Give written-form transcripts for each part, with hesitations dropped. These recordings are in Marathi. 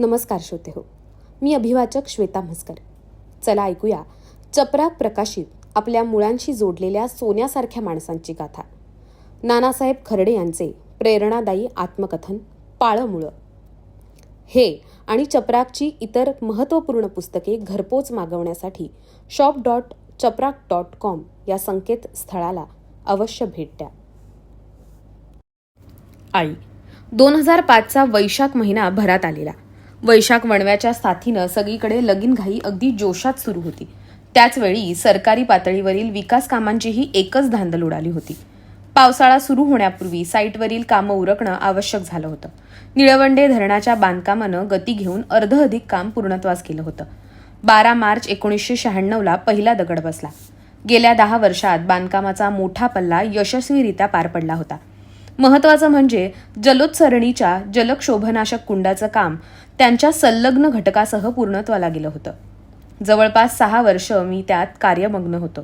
नमस्कार श्रोते हो, मी अभिवाचक श्वेता म्हस्कर. चला ऐकूया चपराक प्रकाशित आपल्या मुळांशी जोडलेल्या सोन्यासारख्या माणसांची गाथा. नानासाहेब खर्डे यांचे प्रेरणादायी आत्मकथन पाळमुळं. हे आणि चपराकची इतर महत्त्वपूर्ण पुस्तके घरपोच मागवण्यासाठी shop.chaprak.com या संकेतस्थळाला अवश्य भेट द्या. आई. 2005चा वैशाख महिना भरात आलेला. वैशाख वणव्याच्या साथीनं सगळीकडे लगीनघाई अगदी जोशात सुरू होती. त्याचवेळी सरकारी पातळीवरील विकास कामांचीही एकच धांदल उडाली होती. पावसाळा सुरू होण्यापूर्वी साईटवरील कामं उरकणं आवश्यक झालं होतं. निळवंडे धरणाच्या बांधकामानं गती घेऊन अर्धअधिक काम पूर्णत्वास केलं होतं. 12 मार्च 1996ला पहिला दगड बसला. गेल्या 10 वर्षात बांधकामाचा मोठा पल्ला यशस्वीरित्या पार पडला होता. महत्त्वाचं म्हणजे जलोत्सरणीच्या जलक्षोभनाशक कुंडाचं काम त्यांच्या संलग्न घटकासह पूर्णत्वाला गेलं होतं. जवळपास 6 वर्ष मी त्यात कार्यमग्न होतो.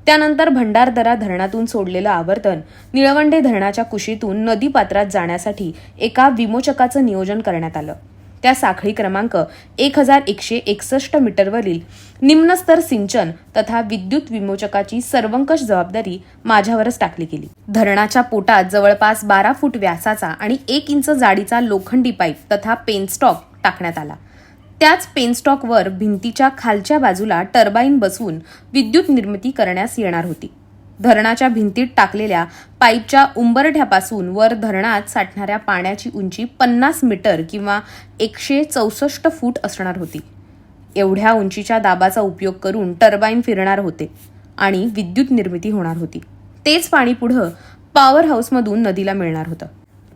त्यानंतर भंडारदरा धरणातून सोडलेलं आवर्तन निळवंडे धरणाच्या कुशीतून नदीपात्रात जाण्यासाठी एका विमोचकाचं नियोजन करण्यात आलं. त्या साखळी क्रमांक 1161 मीटरवरील निम्नस्तर सिंचन तथा विद्युत विमोचकाची सर्वंकष जबाबदारी माझ्यावरच टाकली गेली. धरणाच्या पोटात जवळपास 12 फूट व्यासाचा आणि 1 इंच जाडीचा लोखंडी पाईप तथा पेनस्टॉक टाकण्यात आला. त्याच पेनस्टॉकवर भिंतीच्या खालच्या बाजूला टर्बाईन बसवून विद्युत निर्मिती करण्यास येणार होती. धरणाच्या भिंतीत टाकलेल्या पाईपच्या उंबरठ्यापासून वर धरणात साठणाऱ्या पाण्याची उंची 50 मीटर किंवा 164 फूट असणार होती. एवढ्या उंचीच्या दाबाचा उपयोग करून टर्बाईन फिरणार होते आणि विद्युत निर्मिती होणार होती. तेच पाणी पुढं पॉवर हाऊसमधून नदीला मिळणार होतं.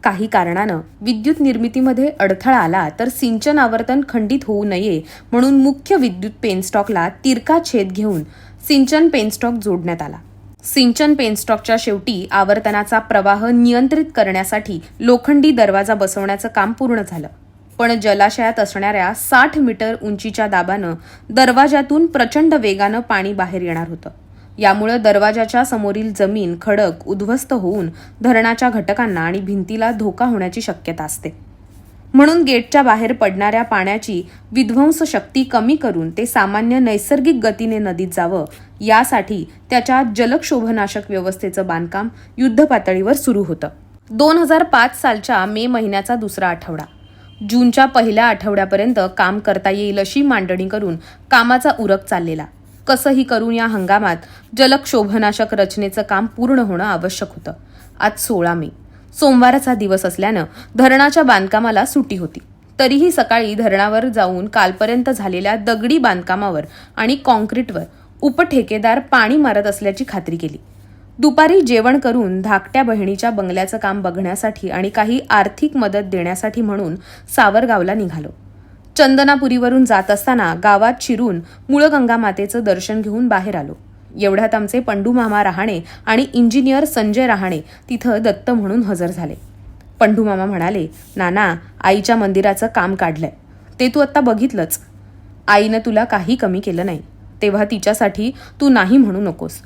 काही कारणानं विद्युत निर्मितीमध्ये अडथळा आला तर सिंचन आवर्तन खंडित होऊ नये म्हणून मुख्य विद्युत पेनस्टॉकला तिरका छेद घेऊन सिंचन पेनस्टॉक जोडण्यात आला. सिंचन पेनस्टॉकच्या शेवटी आवर्तनाचा प्रवाह नियंत्रित करण्यासाठी लोखंडी दरवाजा बसवण्याचं काम पूर्ण झालं. पण जलाशयात असणाऱ्या 60 मीटर उंचीच्या दाबानं दरवाजातून प्रचंड वेगानं पाणी बाहेर येणार होतं. यामुळे दरवाजाच्या समोरील जमीन खडक उद्ध्वस्त होऊन धरणाच्या घटकांना आणि भिंतीला धोका होण्याची शक्यता असते. म्हणून गेटच्या बाहेर पडणाऱ्या पाण्याची विध्वंस शक्ती कमी करून ते सामान्य नैसर्गिक गतीने नदीत जावं यासाठी त्याच्या जलक्षोभनाशक व्यवस्थेचं बांधकाम युद्धपातळीवर सुरू होतं. 2005 सालच्या मे महिन्याचा दुसरा आठवडा. जूनच्या पहिल्या आठवड्यापर्यंत काम करता येईल अशी मांडणी करून कामाचा उरक चाललेला. कसंही करून या हंगामात जलक्षोभनाशक रचनेचं काम पूर्ण होणं आवश्यक होतं. आज 16 मे सोमवारचा दिवस असल्यानं धरणाच्या बांधकामाला सुट्टी होती. तरीही सकाळी धरणावर जाऊन कालपर्यंत झालेल्या दगडी बांधकामावर आणि कॉन्क्रीटवर उपठेकेदार पाणी मारत असल्याची खात्री केली. दुपारी जेवण करून धाकट्या बहिणीच्या बंगल्याचं काम बघण्यासाठी आणि काही आर्थिक मदत देण्यासाठी म्हणून सावरगावला निघालो. चंदनापुरीवरून जात असताना गावात शिरून मुळगंगा मातेचं दर्शन घेऊन बाहेर आलो. एवढ्यात आमचे पंडूमामा रहाणे आणि इंजिनियर संजय रहाणे तिथं दत्त म्हणून हजर झाले. पंडूमामा म्हणाले, नाना, आईच्या मंदिराचं काम काढलंय. ते तू आत्ता बघितलंच. आईनं तुला काही कमी केलं नाही, तेव्हा तिच्यासाठी तू नाही म्हणू नकोस.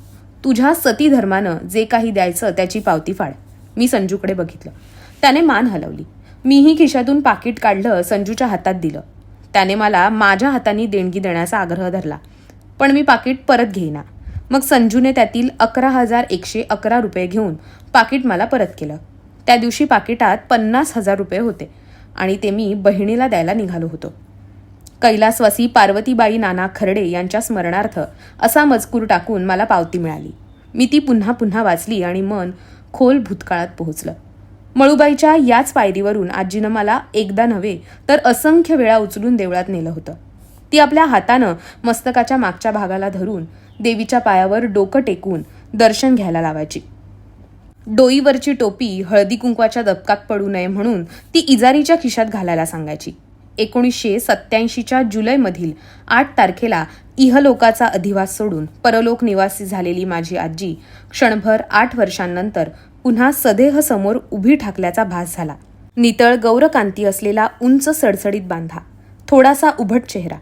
तुझ्या सती धर्मानं जे काही द्यायचं त्याची पावती फाड. मी संजूकडे बघितलं. त्याने मान हलवली. मीही खिशातून पाकिट काढलं, संजूच्या हातात दिलं. त्याने मला माझ्या हाताने देणगी देण्याचा आग्रह धरला, पण मी पाकिट परत घेईना. मग संजूने त्यातील 11,111 रुपये घेऊन पाकिट मला परत केलं. त्या दिवशी पाकिटात 50,000 रुपये होते आणि ते मी बहिणीला द्यायला निघालो होतो. कैलासवासी पार्वतीबाई नाना खर्डे यांच्या स्मरणार्थ असा मजकूर टाकून मला पावती मिळाली. मी ती पुन्हा पुन्हा वाचली आणि मन खोल भूतकाळात पोहोचलं. मळूबाईच्या याच पायरीवरून आजीनं मला एकदा नव्हे तर असंख्य वेळा उचलून देवळात नेलं होतं. ती आपल्या हातानं मस्तकाच्या मागच्या भागाला धरून देवीच्या पायावर डोकं टेकून दर्शन घ्यायला लावायची. डोईवरची टोपी हळदी कुंकवाच्या दबकात पडू नये म्हणून ती इजारीच्या खिशात घालायला सांगायची. 1987च्या जुलैमधील 8 तारखेला इहलोकाचा अधिवास सोडून परलोक निवासी झालेली माझी आजी क्षणभर 8 वर्षांनंतर पुन्हा सदेह समोर उभी ठाकल्याचा भास झाला. नितळ गौरकांती असलेला उंच सडसडीत बांधा, थोडासा उभट चेहरा,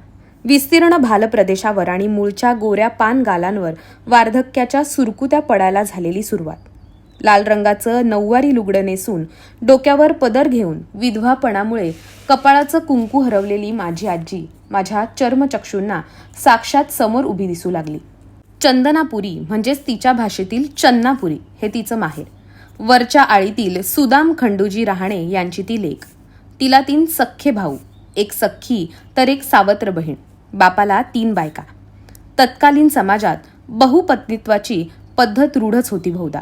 विस्तीर्ण भाल प्रदेशावर आणि मूळच्या गोऱ्या पान गालांवर वार्धक्याच्या सुरकुत्या पडायला झालेली सुरुवात. लाल रंगाचं नऊवारी लुगडं नेसून डोक्यावर पदर घेऊन विधवापणामुळे कपाळाचं कुंकू हरवलेली माझी आजी माझ्या चर्मचक्षूंना साक्षात समोर उभी दिसू लागली. चंदनापुरी म्हणजेच तिच्या भाषेतील चन्नापुरी हे तिचं माहेर. वरच्या आळीतील सुदाम खंडूजी रहाणे यांची ती लेक. तिला 3 सख्खे भाऊ, एक सख्खी तर एक सावत्र बहीण. बापाला 3 बायका. तत्कालीन समाजात बहुपत्नीत्वाची पद्धत रूढच होती बहुधा.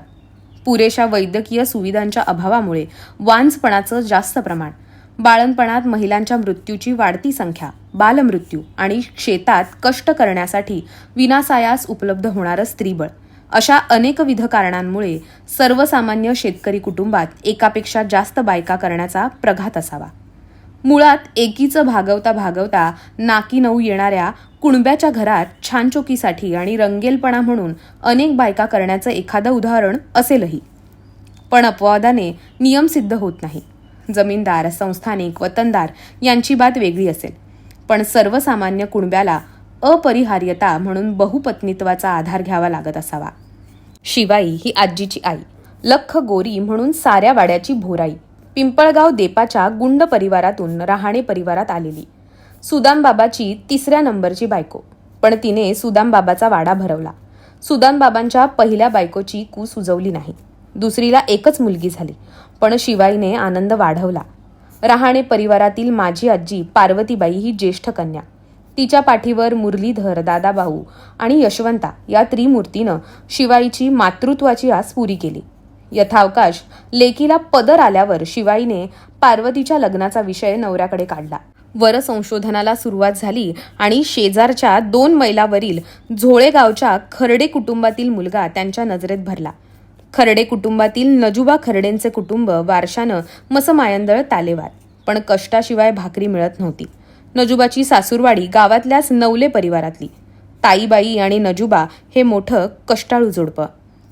पुरेशा वैद्यकीय सुविधांच्या अभावामुळे वांझपणाचं जास्त प्रमाण, बाळंतपणात महिलांच्या मृत्यूची वाढती संख्या, बालमृत्यू आणि शेतात कष्ट करण्यासाठी विनासायास उपलब्ध होणारं स्त्रीबळ अशा अनेकविध कारणांमुळे सर्वसामान्य शेतकरी कुटुंबात एकापेक्षा जास्त बायका करण्याचा प्रघात असावा. मुळात एकीचं भागवता भागवता नाकी नऊ येणाऱ्या कुणब्याच्या घरात छानचोकीसाठी आणि रंगेलपणा म्हणून अनेक बायका करण्याचं एखादं उदाहरण असेलही. पण अपवादाने नियम सिद्ध होत नाही. जमीनदार, संस्थानिक, वतनदार यांची बात वेगळी असेल, पण सर्वसामान्य कुणब्याला अपरिहार्यता म्हणून बहुपत्नीत्वाचा आधार घ्यावा लागत असावा. शिवाई ही आजीची आई, लख गोरी म्हणून साऱ्या वाड्याची भोराई, पिंपळगाव देपाच्या गुंड परिवारातून रहाणे परिवारात आलेली, सुदामबाबाची 3ऱ्या नंबरची बायको. पण तिने सुदामबाबाचा वाडा भरवला. सुदामबाबांच्या पहिल्या बायकोची कूस उजवली नाही. दुसरीला एकच मुलगी झाली, पण शिवाईने आनंद वाढवला. रहाणे परिवारातील माझी आजी पार्वतीबाई ही ज्येष्ठ कन्या. तिच्या पाठीवर मुरलीधर, दादाभाऊ आणि यशवंता या त्रिमूर्तीनं शिवाईची मातृत्वाची आस पुरी केली. यथावकाश लेकीला पदर आल्यावर शिवाईने पार्वतीच्या लग्नाचा विषय नवऱ्याकडे काढला. वर संशोधनाला सुरुवात झाली आणि शेजारच्या 2 मैलावरील झोळे गावच्या खर्डे कुटुंबातील मुलगा त्यांच्या नजरेत भरला. खर्डे कुटुंबातील नजुबा खर्डेंचे कुटुंब वारशानं मसमायंदळ तालेवार, पण कष्टाशिवाय भाकरी मिळत नव्हती. नजुबाची सासूरवाडी गावातल्याच नवले परिवारातली. ताईबाई आणि नजुबा हे मोठं कष्टाळू जोडपं.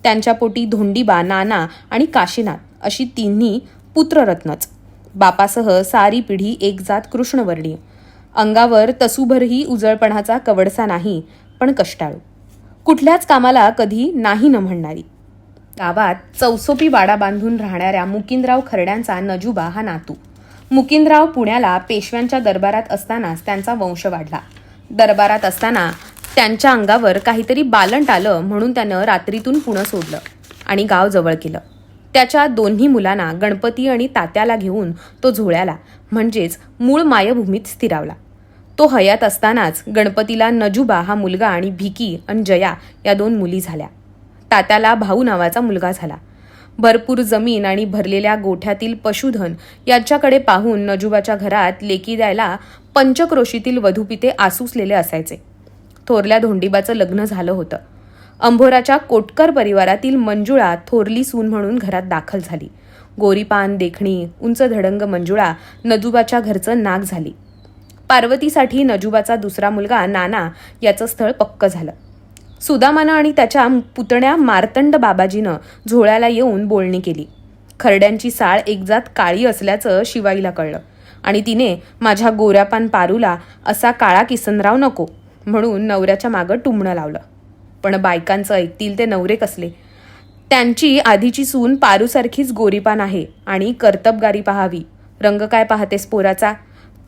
त्यांच्या पोटी धोंडीबा, नाना आणि काशीनाथ अशी 3 पुत्ररत्नच. बापासह सारी पिढी एकजात कृष्णवर्णीय. अंगावर तसूभरही उजळपणाचा कवडसा नाही, पण कष्टाळू. कुठल्याच कामाला कधी नाही न म्हणणारी. गावात चौसोपी वाडा बांधून राहणाऱ्या मुकिंदराव खर्ड्यांचा नजुबा हा नातू. मुकिंदराव पुण्याला पेशव्यांच्या दरबारात असतानाच त्यांचा वंश वाढला. दरबारात असताना त्यांच्या अंगावर काहीतरी बालंट आलं म्हणून त्यानं रात्रीतून पुणं सोडलं आणि गाव जवळ केलं. त्याच्या 2 मुलांना, गणपती आणि तात्याला घेऊन तो झोळ्याला म्हणजेच मूळ मायभूमीत स्थिरावला. तो हयात असतानाच गणपतीला नजुबा हा मुलगा आणि भिकी आणि जया या 2 मुली झाल्या. तात्याला भाऊ नावाचा मुलगा झाला. भरपूर जमीन आणि भरलेल्या गोठ्यातील पशुधन याच्याकडे पाहून नजुबाच्या घरात लेकी द्यायला पंचक्रोशीतील वधूपिते आसुसलेले असायचे. थोरल्या धोंडीबाचं लग्न झालं होतं. अंभोराच्या कोटकर परिवारातील मंजुळा थोरली सून म्हणून घरात दाखल झाली. गोरीपान, देखणी, उंच धडंग मंजुळा नजुबाच्या घरचं नाक झाली. पार्वतीसाठी नजुबाचा दुसरा मुलगा नाना याचं स्थळ पक्क झालं. सुदामानं आणि त्याच्या पुतण्या मार्तंड बाबाजीनं झोळ्याला येऊन बोलणी केली. खर्ड्यांची साळ एकजात काळी असल्याचं शिवाईला कळलं आणि तिने माझ्या गोऱ्यापान पारूला असा काळा किसनराव नको म्हणून नवऱ्याच्या मागं टुमणं लावलं. पण बायकांचं ऐकतील ते नवरे कसले. त्यांची आधीची सून पारूसारखीच गोरीपान आहे आणि कर्तबगारी पाहावी. रंग काय पाहतेस पोराचा?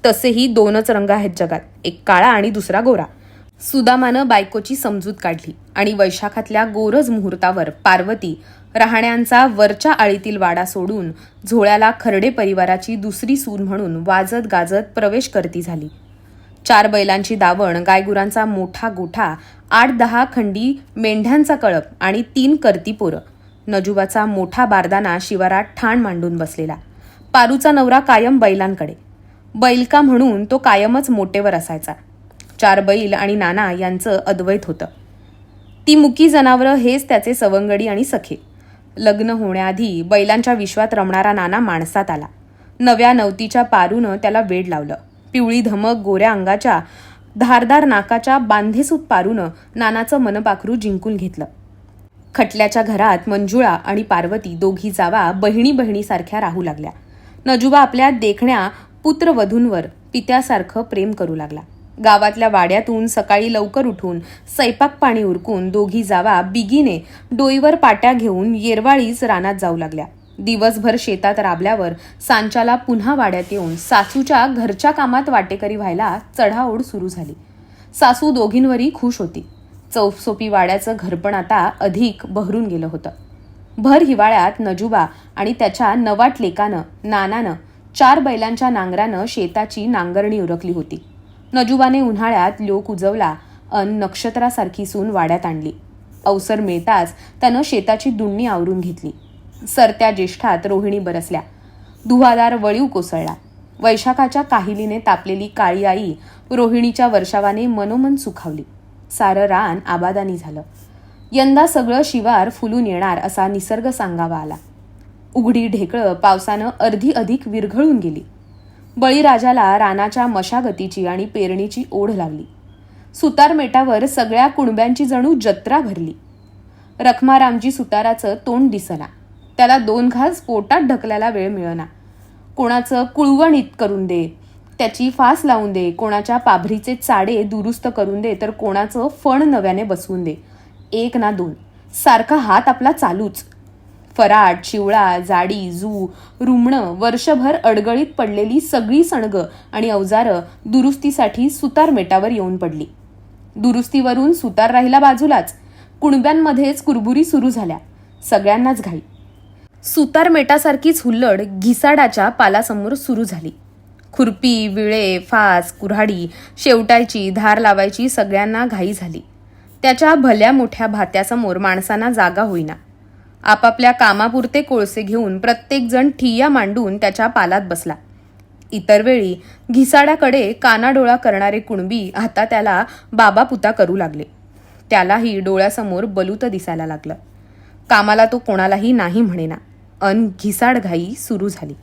तसेही 2च रंग आहेत जगात, एक काळा आणि दुसरा गोरा. सुदामानं बायकोची समजूत काढली आणि वैशाखातल्या गोरज मुहूर्तावर पार्वती रहाण्यांचा वरच्या आळीतील वाडा सोडून झोळ्याला खर्डे परिवाराची दुसरी सून म्हणून वाजत गाजत प्रवेश करती झाली. 4 बैलांची दावण, गायगुरांचा मोठा गोठा, 8-10 खंडी मेंढ्यांचा कळप आणि 3 करती पोरं. नजुबाचा मोठा बारदाना शिवारात ठाण मांडून बसलेला. पारूचा नवरा कायम बैलांकडे. बैलका म्हणून तो कायमच मोटेवर असायचा. 4 बैल आणि नाना यांचं अद्वैत होतं. ती मुकी जनावरं हेच त्याचे सवंगडी आणि सखे. लग्न होण्याआधी बैलांच्या विश्वात रमणारा नाना माणसात आला. नव्या नवतीच्या पारूनं त्याला वेड लावलं. पिवळी धमक गोऱ्या अंगाच्या, धारदार नाकाच्या बांधेसूत पारूनं नानाचं मनपाखरू जिंकून घेतलं. खटल्याच्या घरात मंजुळा आणि पार्वती दोघी जावा बहिणी बहिणीसारख्या राहू लागल्या. नजुबा आपल्या देखण्या पुत्रवधूंवर पित्यासारखं प्रेम करू लागला. गावातल्या वाड्यातून सकाळी लवकर उठून स्वयंपाक पाणी उरकून दोघी जावा बिगीने डोईवर पाट्या घेऊन येरवाळीच रानात जाऊ लागल्या. दिवसभर शेतात राबल्यावर सांच्याला पुन्हा वाड्यात येऊन सासूच्या घरच्या कामात वाटेकरी व्हायला चढाओढ सुरू झाली. सासू दोघींवरही खुश होती. चौफसोपी वाड्याचं घरपण आता अधिक बहरून गेलं होतं. भर हिवाळ्यात नजूबा आणि त्याच्या नवाट लेकानं नानानं 4 बैलांच्या नांगरानं शेताची नांगरणी उरकली होती. नजूबाने उन्हाळ्यात लोक उजवला अन नक्षत्रासारखी सून वाड्यात आणली. अवसर मिळताच त्यानं शेताची दुन्नी आवरून घेतली. सरत्या ज्येष्ठात रोहिणी बरसल्या. धुवादार वळीव कोसळला. वैशाखाच्या काहिलीने तापलेली काळी आई रोहिणीच्या वर्षावाने मनोमन सुखावली. सारं रान आबादानी झालं. यंदा सगळं शिवार फुलून येणार असा निसर्ग सांगावा आला. उघडी ढेकळं पावसानं अर्धी अधिक विरघळून गेली. बळीराजाला रानाच्या मशागतीची आणि पेरणीची ओढ लागली. सुतारमेटावर सगळ्या कुणब्यांची जणू जत्रा भरली. रखमारामजी सुताराचं तोंड दिसना. त्याला 2 घास पोटात ढकलायला वेळ मिळना. कोणाचं कुळवण करून दे, त्याची फास लावून दे, कोणाच्या पाभरीचे चाडे दुरुस्त करून दे, तर कोणाचं फण नव्याने बसवून दे. 1 ना 2 सारखा हात आपला चालूच. फराट, शिवळा, जाडी, जू, रुमणं, वर्षभर अडगळीत पडलेली सगळी सणगं आणि अवजारं दुरुस्तीसाठी सुतारमेटावर येऊन पडली. दुरुस्तीवरून सुतार राहिला बाजूलाच. कुणब्यांमध्येच कुरबुरी सुरू झाल्या. सगळ्यांनाच घाई. सुतारमेटासारखीच हुल्लड घिसाडाच्या पालासमोर सुरू झाली. खुरपी, विळे, फास, कुऱ्हाडी, शेवटायची, धार लावायची सगळ्यांना घाई झाली. त्याच्या भल्या मोठ्या भात्यासमोर माणसांना जागा होईना. आपापल्या कामापुरते कोळसे घेऊन प्रत्येकजण ठिय्या मांडून त्याच्या पालात बसला. इतर वेळी घिसाड्याकडे कानाडोळा करणारे कुणबी आता त्याला बाबापुता करू लागले. त्यालाही डोळ्यासमोर बलूत दिसायला लागलं. कामाला तो कोणालाही नाही म्हणेना. अन घिसाडघाई सुरू झाली.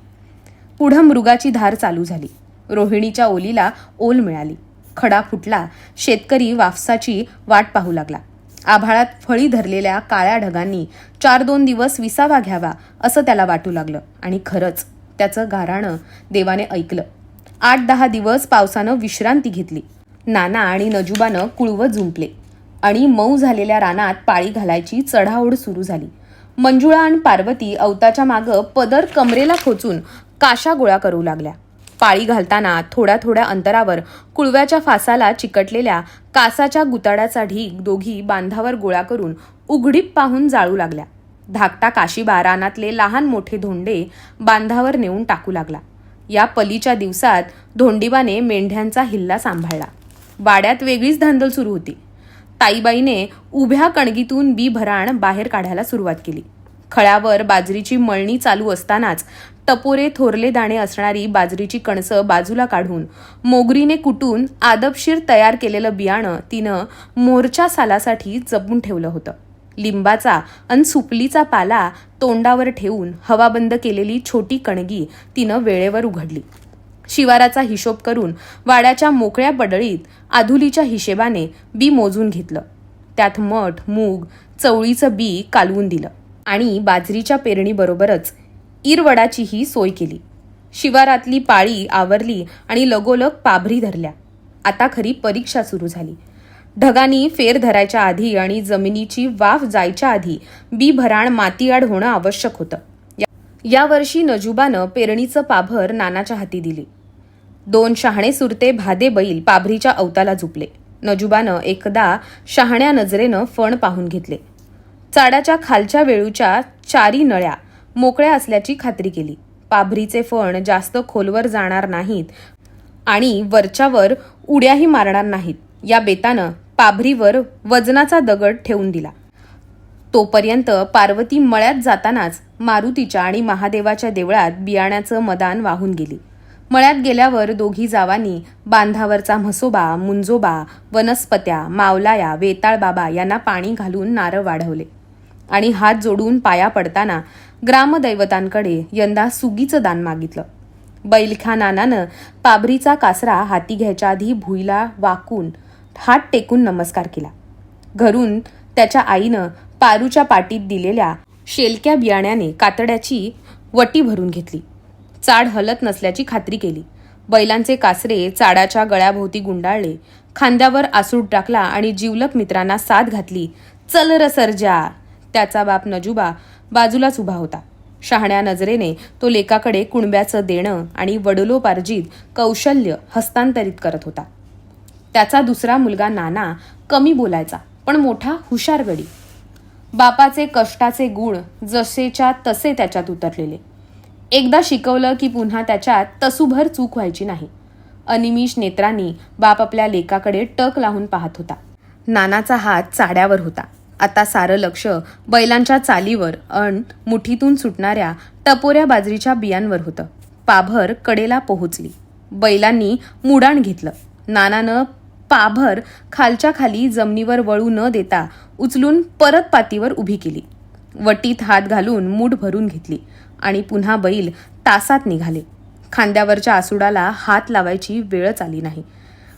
पुढं मृगाची धार चालू झाली. रोहिणीच्या ओलीला ओल मिळाली. खडा फुटला. शेतकरी वाफसाची वाट पाहू लागला. आभाळात फळी धरलेल्या काळ्या ढगांनी 4-2 दिवस विसावा घ्यावा असं त्याला वाटू लागलं. आणि खरंच त्याचं गाऱ्हाणं देवाने ऐकलं. 8-10 दिवस पावसानं विश्रांती घेतली. नाना आणि नजूबानं कुळवं जुंपले आणि मऊ झालेल्या रानात पाळी घालायची चढाओढ सुरू झाली. मंजुळा आणि पार्वती अवताच्या मागं पदर कमरेला खोचून काशा गोळा करू लागल्या. पाळी घालताना थोड्या थोड्या अंतरावर कुळव्याच्या फासाला चिकटलेल्या कासाच्या गुताडाचा ढीग दोघी बांधावर गोळा करून उघडीप पाहून जाळू लागल्या. धाकटा काशीबा रानातले लहान मोठे धोंडे बांधावर नेऊन टाकू लागला. या पलीच्या दिवसात धोंडीबाने मेंढ्यांचा हिल्ला सांभाळला. वाड्यात वेगळीच धांदल सुरू होती. ताईबाईने उभ्या कणगीतून बी भराण बाहेर काढायला सुरुवात केली. खळ्यावर बाजरीची मळणी चालू असतानाच टपोरे थोरले दाणे असणारी बाजरीची कणसं बाजूला काढून मोगरीने कुटून आदबशीर तयार केलेलं बियाणं तिनं मोरच्या सालासाठी जपून ठेवलं होतं. लिंबाचा अन सुपलीचा पाला तोंडावर ठेवून हवा बंद केलेली छोटी कणगी तिनं वेळेवर उघडली. शिवाराचा हिशोब करून वाड्याच्या मोकळ्या पडळीत आधुलीच्या हिशेबाने बी मोजून घेतलं. त्यात मठ, मूग, चवळीचं बी कालवून दिलं आणि बाजरीच्या पेरणीबरोबरच इरवडाचीही सोय केली. शिवारातली पाळी आवरली आणि लगोलग पाभरी धरल्या. आता खरी परीक्षा सुरू झाली. ढगांनी फेर धरायच्या आधी आणि जमिनीची वाफ जायच्या आधी बी भराण मातीआड होणं आवश्यक होतं. यावर्षी नजूबानं पेरणीचं पाभर नानाच्या हाती दिली. 2 शहाणे सुरते भादे बैल पाभरीच्या अवताला झुपले. नजूबानं एकदा शहाण्या नजरेनं फण पाहून घेतले. चाडाच्या खालच्या वेळूच्या 4 नळ्या मोकळ्या असल्याची खात्री केली. पाभरीचे फण जास्त खोलवर जाणार नाहीत आणि वरच्यावर उड्याही मारणार नाहीत या बेतानं पाभरीवर वजनाचा दगड ठेवून दिला. तोपर्यंत पार्वती मळ्यात जातानाच मारुतीच्या आणि महादेवाच्या देवळात बियाण्याचं मदान वाहून गेली. मळ्यात गेल्यावर दोघी जावांनी बांधावरचा म्हसोबा, मुंजोबा, वनस्पत्या, मावलाया, वेताळबाबा यांना पाणी घालून नारळ वाढवले आणि हात जोडून पाया पडताना ग्रामदैवतांकडे यंदा सुगीचं दान मागितलं. बैलख्या नानानं पाभरीचा कासरा हाती घ्यायच्या आधी भुईला वाकून हात टेकून नमस्कार केला. घरून त्याच्या आईनं पारूच्या पाटीत दिलेल्या शेलक्या बियाण्याने कातड्याची वटी भरून घेतली. चाड हलत नसल्याची खात्री केली. बैलांचे कासरे चाडाच्या गळ्याभोवती गुंडाळले, खांद्यावर आसूड टाकला आणि जिवलक मित्रांना साथ घातली. चल र सर्जा. त्याचा बाप नजूबा बाजूलाच उभा होता. शहाण्या नजरेने तो लेकाकडे कुणब्याचं देणं आणि वडलोपार्जित कौशल्य हस्तांतरित करत होता. त्याचा दुसरा मुलगा नाना कमी बोलायचा पण मोठा हुशार गडी. बापाचे कष्टाचे गुण जसेच्या तसे त्याच्यात उतरलेले. एकदा शिकवलं की पुन्हा त्याच्यात तसूभर चूक व्हायची नाही. अनिमिष नेत्रांनी बाप आपल्या लेकाकडे टक लावून पाहत होता. नानाचा हात चाड्यावर होता. आता सारं लक्ष बैलांच्या चालीवर अन मुठीतून सुटणाऱ्या टपोऱ्या बाजरीच्या बियांवर होतं. पाभर कडेला पोहोचली. बैलांनी मुडाण घेतलं. नानानं पाभर खालच्या खाली जमिनीवर वळू न देता उचलून परत पातीवर उभी केली. वटीत हात घालून मूठ भरून घेतली आणि पुन्हा बैल तासात निघाले. खांद्यावरच्या आसुडाला हात लावायची वेळच आली नाही.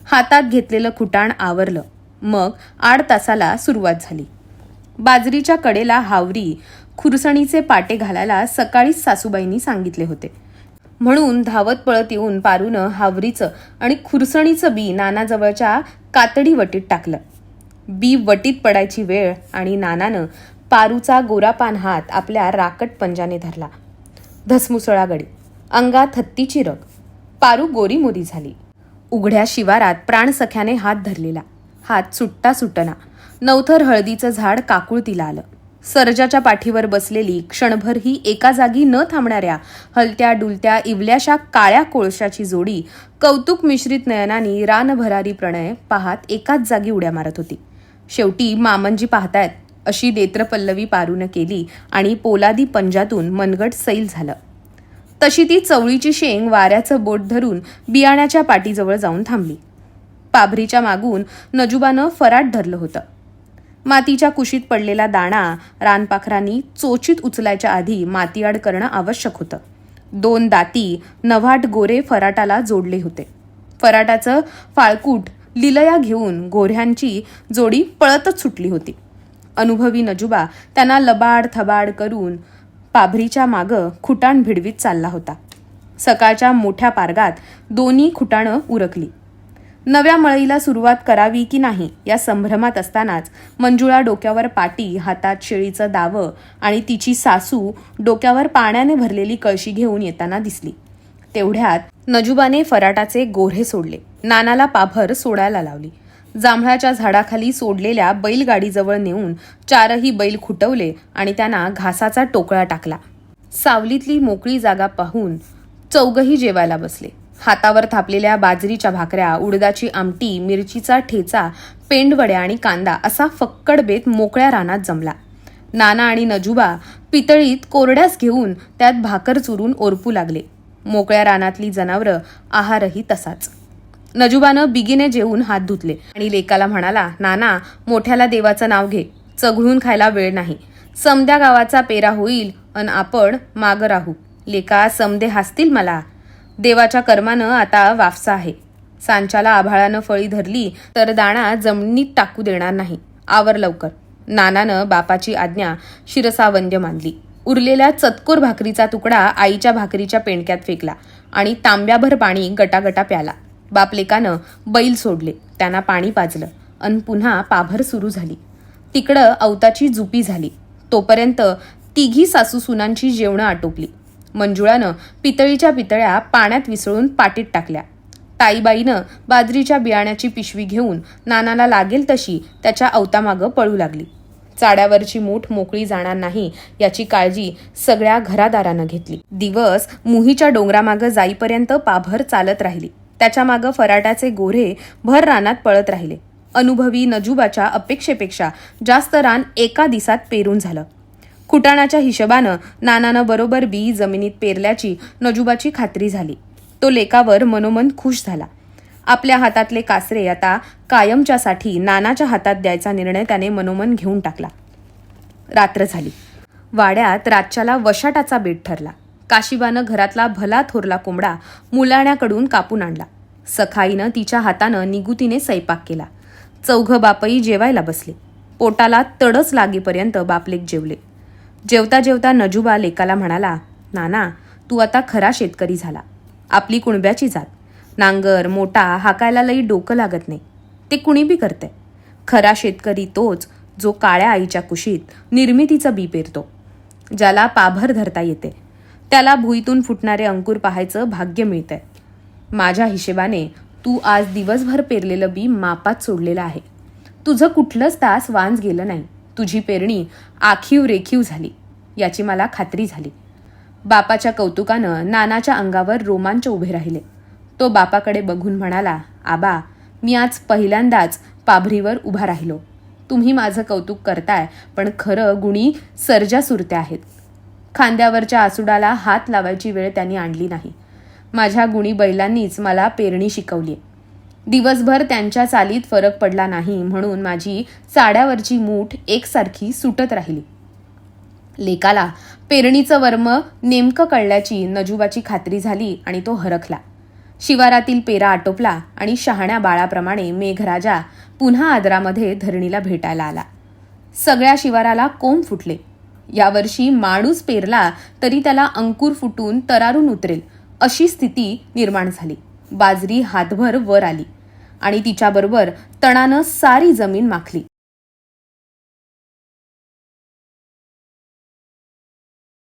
हातात घेतलेलं खुटाण आवरलं. मग 8 तासाला सुरुवात झाली. बाजरीच्या कडेला हावरी खुरसणीचे पाटे घालायला सकाळीच सासूबाईंनी सांगितले होते. म्हणून धावत पळत येऊन पारूनं हावरीचं आणि खुरसणीचं बी नानाजवळच्या कातडी वटीत टाकलं. बी वटीत पडायची वेळ आणि नानानं पारूचा गोरापान हात आपल्या राकट पंजाने धरला. धसमुसळा गडी, अंगात हत्तीची रग. पारू गोरीमोरी झाली. उघड्या शिवारात प्राणसख्याने हात धरलेला. हात सुट्टा सुटना. नवथर हळदीचं झाड काकुळतीला आलं. सर्जाच्या पाठीवर बसलेली क्षणभर ही एका जागी न थांबणाऱ्या हलत्या डुलत्या इवल्याशा काळ्या कोळशाची जोडी कौतुक मिश्रित नयनांनी रानभरारी प्रणय पाहत एकाच जागी उड्या मारत होती. शेवटी मामंजी पाहतायत अशी नेत्रपल्लवी पारूनं केली आणि पोलादी पंजातून मनगट सैल झालं. तशी ती चवळीची शेंग वाऱ्याचं बोट धरून बियाण्याच्या पाठीजवळ जाऊन थांबली. पाभरीच्या मागून नजूबानं फराट धरलं होतं. मातीच्या कुशीत पडलेला दाणा रानपाखरांनी चोचीत उचलायच्या आधी मातीआड करणं आवश्यक होतं. 2 दाती नव्हाट गोरे फराटाला जोडले होते. फराटाचं फाळकूट लिलया घेऊन गोऱ्यांची जोडी पळतच सुटली होती. अनुभवी नजूबा त्यांना लबाड थबाड करून पाभरीच्या मागं खुटाण भिडवीत चालला होता. सकाळच्या मोठ्या पारगात दोन्ही खुटाणं उरकली. नव्या मळईला सुरुवात करावी की नाही या संभ्रमात असतानाच मंजुळा डोक्यावर पाटी, हातात शेळीचं दावं आणि तिची सासू डोक्यावर पाण्याने भरलेली कळशी घेऊन येताना दिसली. तेवढ्यात नजूबाने फराटाचे गोऱ्हे सोडले. नानाला पाभर सोडायला लावली. जांभळाच्या झाडाखाली सोडलेल्या बैलगाडीजवळ नेऊन 4ही बैल खुटवले आणि त्यांना घासाचा टोकळा टाकला. सावलीतली मोकळी जागा पाहून चौघही जेवायला बसले. हातावर थापलेल्या बाजरीच्या भाकऱ्या, उडदाची आमटी, मिरचीचा ठेचा, पेंडवड्या आणि कांदा असा फक्कड बेत मोकळ्या रानात जमला. नाना आणि नजूबा पितळीत कोरड्यास घेऊन त्यात भाकर चुरून ओरपू लागले. मोकळ्या रानातली जनावरं आहारही तसाच. नजूबानं बिगीने जेवून हात धुतले आणि लेकाला म्हणाला, नाना, मोठ्याला देवाचं नाव घे. चघळून खायला वेळ नाही. समद्या गावाचा पेरा होईल अन आपण माग राहू. लेका, समदे हसतील मला. देवाच्या कर्मानं आता वाफसा आहे. सांच्याला आभाळानं फळी धरली तर दाणा जमिनीत टाकू देणार नाही. आवर लवकर. नानानं बापाची आज्ञा शिरसावंद्य मानली. उरलेल्या चतकोर भाकरीचा तुकडा आईच्या भाकरीच्या पेंडक्यात फेकला आणि तांब्याभर पाणी गटागटा प्याला. बापलेकानं बैल सोडले, त्यांना पाणी पाजलं अन पुन्हा पाभर सुरू झाली. तिकडं अवताची जुपी झाली. तोपर्यंत तिघी सासूसुनांची जेवणं आटोपली. मंजुळानं पितळीच्या पितळ्या पाण्यात विसळून पाटीत टाकल्या. ताईबाईनं बाजरीच्या बियाण्याची पिशवी घेऊन नानाला लागेल तशी त्याच्या अवतामागं पळू लागली. चाड्यावरची मूठ मोकळी जाणार नाही याची काळजी सगळ्या घरादारानं घेतली. दिवस मुहीच्या डोंगरामागं जाईपर्यंत पाभर चालत राहिली. त्याच्या मागं फराटाचे गोऱ्हे भर रानात पळत राहिले. अनुभवी नजूबाच्या अपेक्षेपेक्षा जास्त रान एका दिवसात पेरून झालं. खुटाणाच्या हिशोबानं नानानं बरोबर बी जमिनीत पेरल्याची नजूबाची खात्री झाली. तो लेकावर मनोमन खुश झाला. आपल्या हातातले कासरे आता कायमच्यासाठी नानाच्या हातात द्यायचा निर्णय त्याने मनोमन घेऊन टाकला. रात्र झाली. वाड्यात रातच्याला वशाटाचा बेट ठरला. काशीबानं घरातला भला थोरला कोंबडा मुलाण्याकडून कापून आणला. सखाईनं तिच्या हातानं निगुतीने स्वयंपाक केला. चौघ बापई जेवायला बसले. पोटाला तडच लागेपर्यंत बापलेक जेवले. जेवता जेवता नजूबा लेकाला म्हणाला, नाना, तू आता खरा शेतकरी झाला. आपली कुणब्याची जात. नांगर मोठा हाकायला लई डोकं लागत नाही. ते कुणी बी करते. खरा शेतकरी तोच जो काळ्या आईच्या कुशीत निर्मितीचं बी पेरतो, ज्याला पाभर धरता येते, त्याला भुईतून फुटणारे अंकुर पाहायचं भाग्य मिळतंय. माझ्या हिशेबाने तू आज दिवसभर पेरलेलं बी मापात सोडलेलं आहे. तुझं कुठलंच तास वांज गेलं नाही. तुझी पेरणी आखीव रेखीव झाली याची मला खात्री झाली. बापाच्या कौतुकानं नानाच्या अंगावर रोमांच उभे राहिले. तो बापाकडे बघून म्हणाला, आबा, मी आज पहिल्यांदाच पाभरीवर उभा राहिलो. तुम्ही माझं कौतुक करताय, पण खरं गुणी सर्जा सुरत्या आहेत. खांद्यावरच्या आसुडाला हात लावायची वेळ त्यांनी आणली नाही. माझ्या गुणी बैलांनीच मला पेरणी शिकवली. दिवसभर त्यांच्या चालीत फरक पडला नाही, म्हणून माझी चाड्यावरची मूठ एकसारखी सुटत राहिली. लेकाला पेरणीचं वर्म नेमकं कळल्याची नजुबाची खात्री झाली आणि तो हरखला. शिवारातील पेरा आटोपला आणि शहाण्या बाळाप्रमाणे मेघराजा पुन्हा आदरामध्ये धरणीला भेटायला आला. सगळ्या शिवाराला कोंब फुटले. यावर्षी माणूस पेरला तरी त्याला अंकुर फुटून तरारून उतरेल अशी स्थिती निर्माण झाली. बाजरी हातभर वर आली आणि तिच्याबरोबर तणानं सारी जमीन माखली.